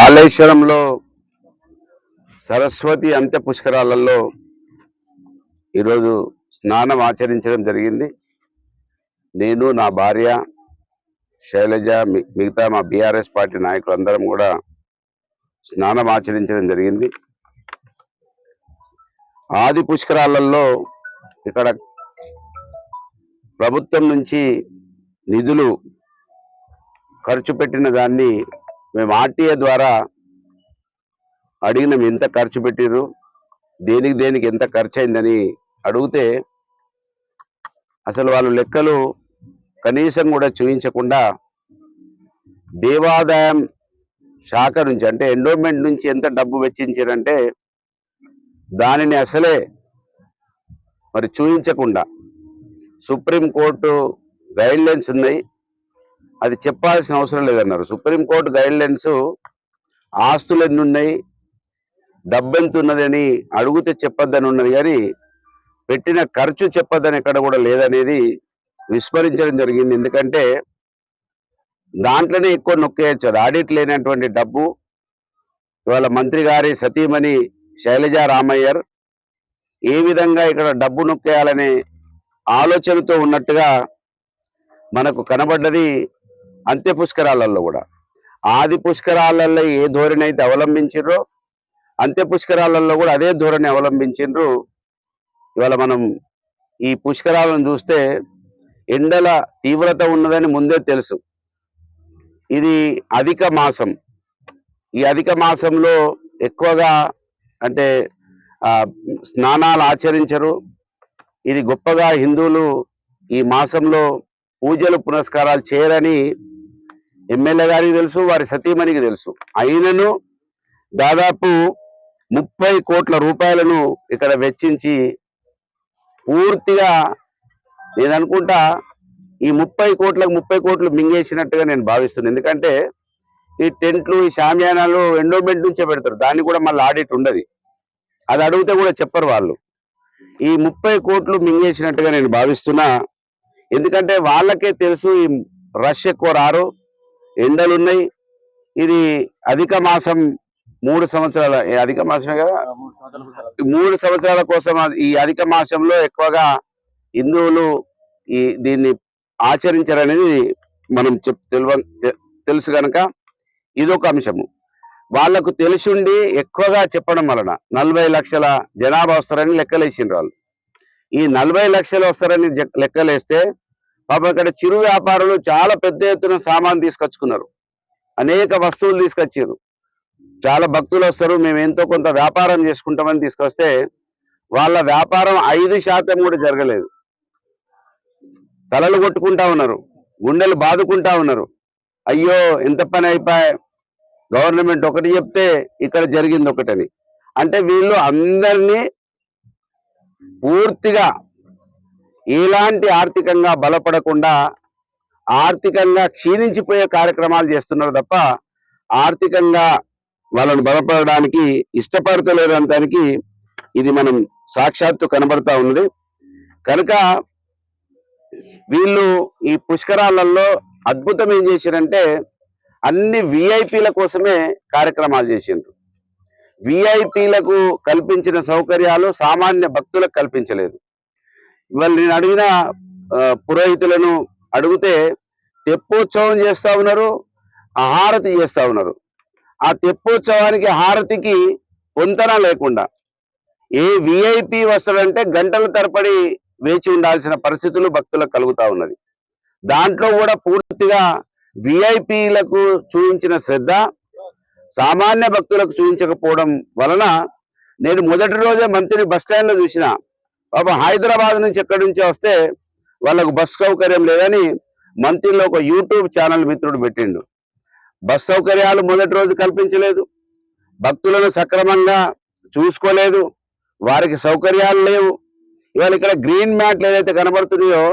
కాళేశ్వరంలో సరస్వతి అంత్య పుష్కరాలలో ఈరోజు స్నానం ఆచరించడం జరిగింది. నేను, నా భార్య శైలజ, మిగతా మా బీఆర్ఎస్ పార్టీ నాయకులందరం కూడా స్నానం ఆచరించడం జరిగింది. ఆది పుష్కరాలలో ఇక్కడ ప్రభుత్వం నుంచి నిధులు ఖర్చు పెట్టిన దాన్ని మేము ఆర్టీఏ ద్వారా అడిగినాం, ఎంత ఖర్చు పెట్టిరు, దేనికి ఎంత ఖర్చు అయిందని అడిగితే అసలు వాళ్ళు లెక్కలు కనీసం కూడా చూపించకుండా దేవాదాయం శాఖ నుంచి అంటే ఎండోమెంట్ నుంచి ఎంత డబ్బు వెచ్చించారంటే దానిని అసలే మరి చూపించకుండా సుప్రీంకోర్టు గైడ్లైన్స్ ఉన్నాయి, అది చెప్పాల్సిన అవసరం లేదన్నారు. సుప్రీంకోర్టు గైడ్లైన్స్ ఆస్తులు ఎన్ని ఉన్నాయి, డబ్బు ఎంత ఉన్నదని అడిగితే చెప్పొద్దని ఉన్నది, కానీ పెట్టిన ఖర్చు చెప్పొద్దని ఎక్కడ కూడా లేదనేది విస్మరించడం జరిగింది. ఎందుకంటే దాంట్లోనే ఎక్కువ నొక్కేయచ్చు. అది ఆడిట్ లేనటువంటి డబ్బు. ఇవాళ మంత్రి గారి సతీమణి శైలజా రామయ్యర్ ఏ విధంగా ఇక్కడ డబ్బు నొక్కేయాలనే ఆలోచనతో ఉన్నట్టుగా మనకు కనబడ్డది. అంత్య పుష్కరాలలో కూడా ఆది పుష్కరాలలో ఏ ధోరణి అయితే అవలంబించారో అంత్య పుష్కరాలలో కూడా అదే ధోరణి అవలంబించారు. ఇవాళ మనం ఈ పుష్కరాలను చూస్తే ఎండల తీవ్రత ఉన్నదని ముందే తెలుసు. ఇది అధిక మాసం. ఈ అధిక మాసంలో ఎక్కువగా అంటే స్నానాలు ఆచరించరు. ఇది గొప్పగా హిందువులు ఈ మాసంలో పూజలు పునస్కారాలు చేయరని ఎమ్మెల్యే గారికి తెలుసు, వారి సతీమణికి తెలుసు. అయినను దాదాపు 30 కోట్ల రూపాయలను ఇక్కడ వెచ్చించి పూర్తిగా నేను అనుకుంటా ఈ 30 కోట్లు మింగేసినట్టుగా నేను భావిస్తున్నాను. ఎందుకంటే ఈ టెంట్లు, ఈ షామియానాలు ఎండోమెంట్ నుంచే పెడతారు. దాన్ని కూడా మళ్ళీ ఆడిట్ ఉండదు. అది అడిగితే కూడా చెప్పరు వాళ్ళు. ఈ 30 కోట్లు మింగేసినట్టుగా నేను భావిస్తున్నా. ఎందుకంటే వాళ్ళకే తెలుసు ఈ రష్ ఎక్కువ రారు, ఎండలున్నాయి. ఇది అధిక మాసం 3 సంవత్సరాల అధిక మాసమే కదా, 3 సంవత్సరాల కోసం ఈ అధిక మాసంలో ఎక్కువగా హిందువులు దీన్ని ఆచరించారనేది మనం తెలుసు కనుక ఇదొక అంశము. వాళ్లకు తెలిసిండి ఎక్కువగా చెప్పడం వలన 40 లక్షల జనాభా వస్తారని లెక్కలేసిండ్రు వాళ్ళు. ఈ 40 లక్షలు వస్తారని లెక్కలేస్తే పాపం ఇక్కడ చిరు వ్యాపారులు చాలా పెద్ద ఎత్తున సామాన్ తీసుకొచ్చుకున్నారు, అనేక వస్తువులు తీసుకొచ్చారు. చాలా భక్తులు వస్తారు, మేము ఎంతో కొంత వ్యాపారం చేసుకుంటామని తీసుకొస్తే వాళ్ళ వ్యాపారం 5% కూడా జరగలేదు. తలలు కొట్టుకుంటా ఉన్నారు, గుండెలు బాదుకుంటా ఉన్నారు. అయ్యో ఎంత పని అయిపోయి, గవర్నమెంట్ ఒకటి చెప్తే ఇక్కడ జరిగింది ఒకటని. అంటే వీళ్ళు అందరినీ పూర్తిగా ఎలాంటి ఆర్థికంగా బలపడకుండా ఆర్థికంగా క్షీణించిపోయే కార్యక్రమాలు చేస్తున్నారు తప్ప ఆర్థికంగా వాళ్ళను బలపడడానికి ఇష్టపడతలేదంతానికి ఇది మనం సాక్షాత్తు కనబడతా ఉన్నది. కనుక వీళ్ళు ఈ పుష్కరాలలో అద్భుతం ఏం చేశారంటే అన్ని విఐపీల కోసమే కార్యక్రమాలు చేసిండ్రు. విఐపీలకు కల్పించిన సౌకర్యాలు సామాన్య భక్తులకు కల్పించలేదు. ఇవాళ నేను అడిగిన పురోహితులను అడిగితే తెప్పోత్సవం చేస్తూ ఉన్నారు, హారతి చేస్తూ ఉన్నారు. ఆ తెప్పోత్సవానికి హారతికి పొంతన లేకుండా ఏ విఐపి వస్తాడంటే గంటల తరబడి వేచి ఉండాల్సిన పరిస్థితులు భక్తులకు కలుగుతా ఉన్నది. దాంట్లో కూడా పూర్తిగా విఐపీలకు చూపించిన శ్రద్ధ సామాన్య భక్తులకు చూపించకపోవడం వలన నేను మొదటి రోజే మంత్రిని బస్టాండ్లో చూసిన. పాపం హైదరాబాద్ నుంచి ఎక్కడి నుంచి వస్తే వాళ్ళకు బస్ సౌకర్యం లేదని మంత్రిలో ఒక యూట్యూబ్ ఛానల్ మిత్రుడు పెట్టిండు. బస్ సౌకర్యాలు మొదటి రోజు కల్పించలేదు, భక్తులను సక్రమంగా చూసుకోలేదు, వారికి సౌకర్యాలు లేవు. ఇవాళ ఇక్కడ గ్రీన్ మ్యాట్లు ఏదైతే కనబడుతున్నాయో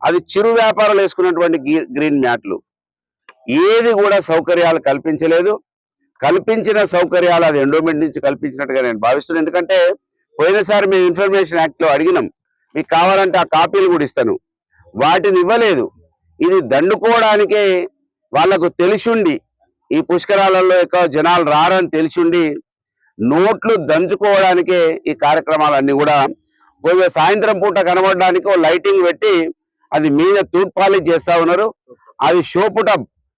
అది చిరు వ్యాపారాలు వేసుకున్నటువంటి గ్రీన్ మ్యాట్లు. ఏది కూడా సౌకర్యాలు కల్పించలేదు. కల్పించిన సౌకర్యాలు అది ఎండోమెంట్ నుంచి కల్పించినట్టుగా నేను భావిస్తున్నాను. ఎందుకంటే పోయినసారి మేము ఇన్ఫర్మేషన్ యాక్ట్లో అడిగినాం, మీకు కావాలంటే ఆ కాపీలు కూడా ఇస్తాను, వాటిని ఇవ్వలేదు. ఇది దండుకోవడానికే వాళ్లకు తెలిసిండి ఈ పుష్కరాలలో ఎక్కువ జనాలు రారని తెలిసిండి నోట్లు దంచుకోవడానికే ఈ కార్యక్రమాలన్నీ కూడా కొంచెం సాయంత్రం పూట కనబడడానికి ఓ లైటింగ్ పెట్టి అది మీద తూర్పాలి చేస్తా ఉన్నారు. అది షోపుట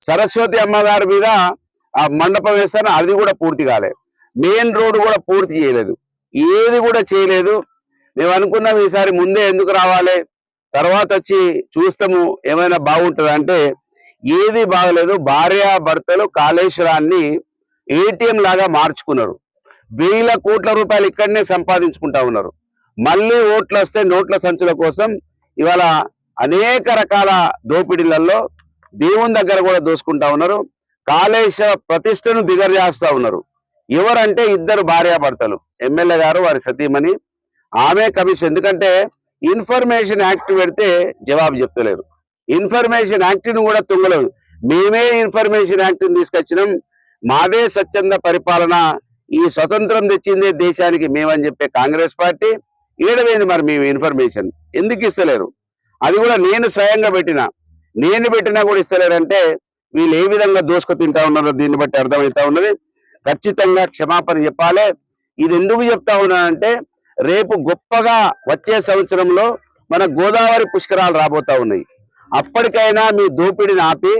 సరస్వతి అమ్మగారి మీద ఆ మండపం వేస్తాను, అది కూడా పూర్తి కాలేదు. మెయిన్ రోడ్ కూడా పూర్తి చేయలేదు, ఏది కూడా చేయలేదు. మేము అనుకున్నాం ఈసారి ముందే ఎందుకు రావాలి, తర్వాత వచ్చి చూస్తాము ఏమైనా బాగుంటుంది అంటే ఏది బాగలేదు. భార్యాభర్తలు కాళేశ్వరాన్ని ఏటీఎం లాగా మార్చుకున్నారు. వేల కోట్ల రూపాయలు ఇక్కడనే సంపాదించుకుంటా ఉన్నారు. మళ్ళీ ఓట్లు వస్తే నోట్ల సంచుల కోసం ఇవాళ అనేక రకాల దోపిడీలలో దేవుని దగ్గర కూడా దోసుకుంటా ఉన్నారు. కాళేశ్వర ప్రతిష్టను దిగజారుస్తా ఉన్నారు. ఎవరంటే ఇద్దరు భార్యాభర్తలు, ఎమ్మెల్యే గారు వారి సతీమణి, ఆమె కమిషన్. ఎందుకంటే ఇన్ఫర్మేషన్ యాక్ట్ పెడితే జవాబు చెప్తలేరు, ఇన్ఫర్మేషన్ యాక్ట్ను కూడా తుంగలేదు. మేమే ఇన్ఫర్మేషన్ యాక్ట్ని తీసుకొచ్చినాం, మాదే స్వచ్ఛంద పరిపాలన, ఈ స్వతంత్రం తెచ్చిందే దేశానికి మేమని చెప్పే కాంగ్రెస్ పార్టీ ఏడవేంది మరి మేము ఇన్ఫర్మేషన్ ఎందుకు ఇస్తలేరు? అది కూడా నేను స్వయంగా పెట్టినా కూడా ఇస్తలేరంటే వీళ్ళు ఏ విధంగా దోసుకు తింటా ఉన్నారో దీన్ని బట్టి అర్థమవుతా ఉన్నది. ఖచ్చితంగా క్షమాపణ చెప్పాలి. ఇది ఎందుకు చెప్తా ఉన్నానంటే రేపు గొప్పగా వచ్చే సంవత్సరంలో మన గోదావరి పుష్కరాలు రాబోతా ఉన్నాయి. అప్పటికైనా మీ దోపిడిని ఆపి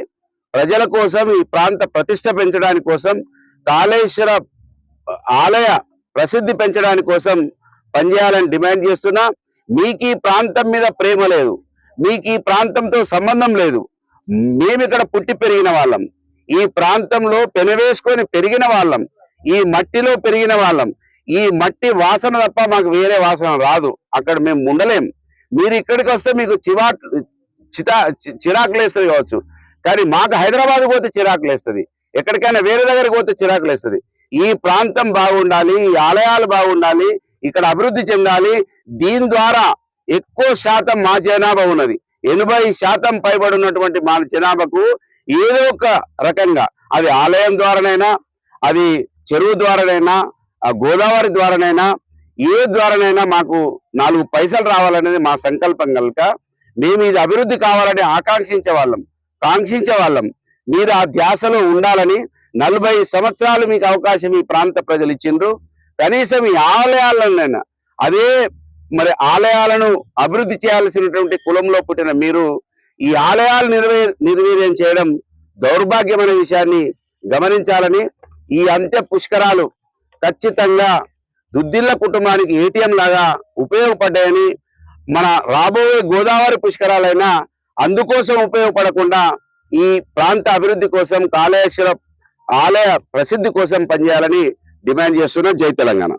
ప్రజల కోసం, ఈ ప్రాంత ప్రతిష్ట పెంచడానికి కోసం, కాళేశ్వర ఆలయ ప్రసిద్ధి పెంచడానికి కోసం పనిచేయాలని డిమాండ్ చేస్తున్నా. మీకు ఈ ప్రాంతం మీద ప్రేమ లేదు, మీకు ఈ ప్రాంతంతో సంబంధం లేదు. మేమిక్కడ పుట్టి పెరిగిన వాళ్ళం, ఈ ప్రాంతంలో పెనవేసుకొని పెరిగిన వాళ్ళం, ఈ మట్టిలో పెరిగిన వాళ్ళం. ఈ మట్టి వాసన తప్ప మాకు వేరే వాసన రాదు, అక్కడ మేము ఉండలేం. మీరు ఇక్కడికి వస్తే మీకు చిరాకులు వేస్తుంది కావచ్చు, కానీ మాకు హైదరాబాద్ పోతే చిరాకులు వేస్తుంది, ఎక్కడికైనా వేరే దగ్గరికి పోతే చిరాకులు వేస్తుంది. ఈ ప్రాంతం బాగుండాలి, ఈ ఆలయాలు బాగుండాలి, ఇక్కడ అభివృద్ధి చెందాలి. దీని ద్వారా ఎక్కువ శాతం మా జనాభా ఉన్నది, 80% పైబడి ఉన్నటువంటి మా జనాభాకు ఏదో ఒక రకంగా, అది ఆలయం ద్వారానైనా, అది చెరువు ద్వారానైనా, ఆ గోదావరి ద్వారానైనా, ఏ ద్వారానైనా మాకు 4 పైసలు రావాలనేది మా సంకల్పం కనుక మేము ఇది అభివృద్ధి కావాలని కాంక్షించే వాళ్ళం. మీరు ఆ ధ్యాసలో ఉండాలని 40 సంవత్సరాలు మీకు అవకాశం ఈ ప్రాంత ప్రజలు ఇచ్చిండ్రు. కనీసం ఈ ఆలయాలనైనా, అదే మరి ఆలయాలను అభివృద్ధి చేయాల్సినటువంటి కులంలో పుట్టిన మీరు ఈ ఆలయాలు నిర్వీర్యం చేయడం దౌర్భాగ్యమైన విషయాన్ని గమనించాలని, ఈ అంత్య పుష్కరాలు ఖచ్చితంగా దుద్దిళ్ల కుటుంబానికి ఏటీఎం లాగా ఉపయోగపడ్డాయని, మన రాబోయే గోదావరి పుష్కరాలైనా అందుకోసం ఉపయోగపడకుండా ఈ ప్రాంత అభివృద్ధి కోసం, కాళేశ్వర ఆలయ ప్రసిద్ధి కోసం పనిచేయాలని డిమాండ్ చేస్తున్నా. జై తెలంగాణ.